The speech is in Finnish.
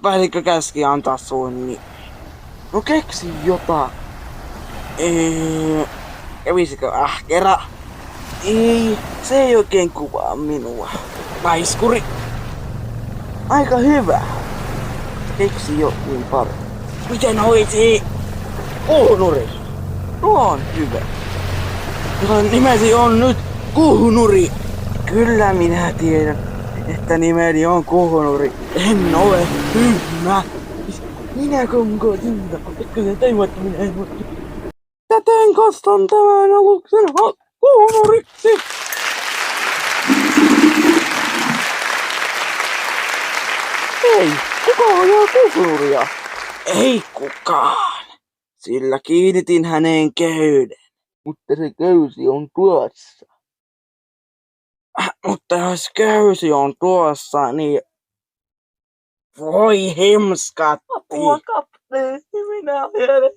Päällikkö käski antaa sun, niin... No keksi jotain. Kävisikö ahkera? Ei, se ei oikein kuvaa minua. Paiskuri. Aika hyvä. Keksi jokin paremmin. Miten hoiti? Kuhnuri. Tuo on hyvä. Tuo nimesi on nyt Kuhnuri. Kyllä minä tiedän, että nimeni on Kuhnuri. En ole tyhmä. Minä konko tinta. Kyllä teivät minä en voi. Täten kastan tämän aluksen Kuhnuriksi. Ei, kuka ajaa Kuhnuria? Ei kukaan. Sillä kiinnitin häneen köyden. Mutta se köysi on tuossa. Mutta jos köysi on tuossa, niin... Voi hemskatti. Apua kapteeni, minä olen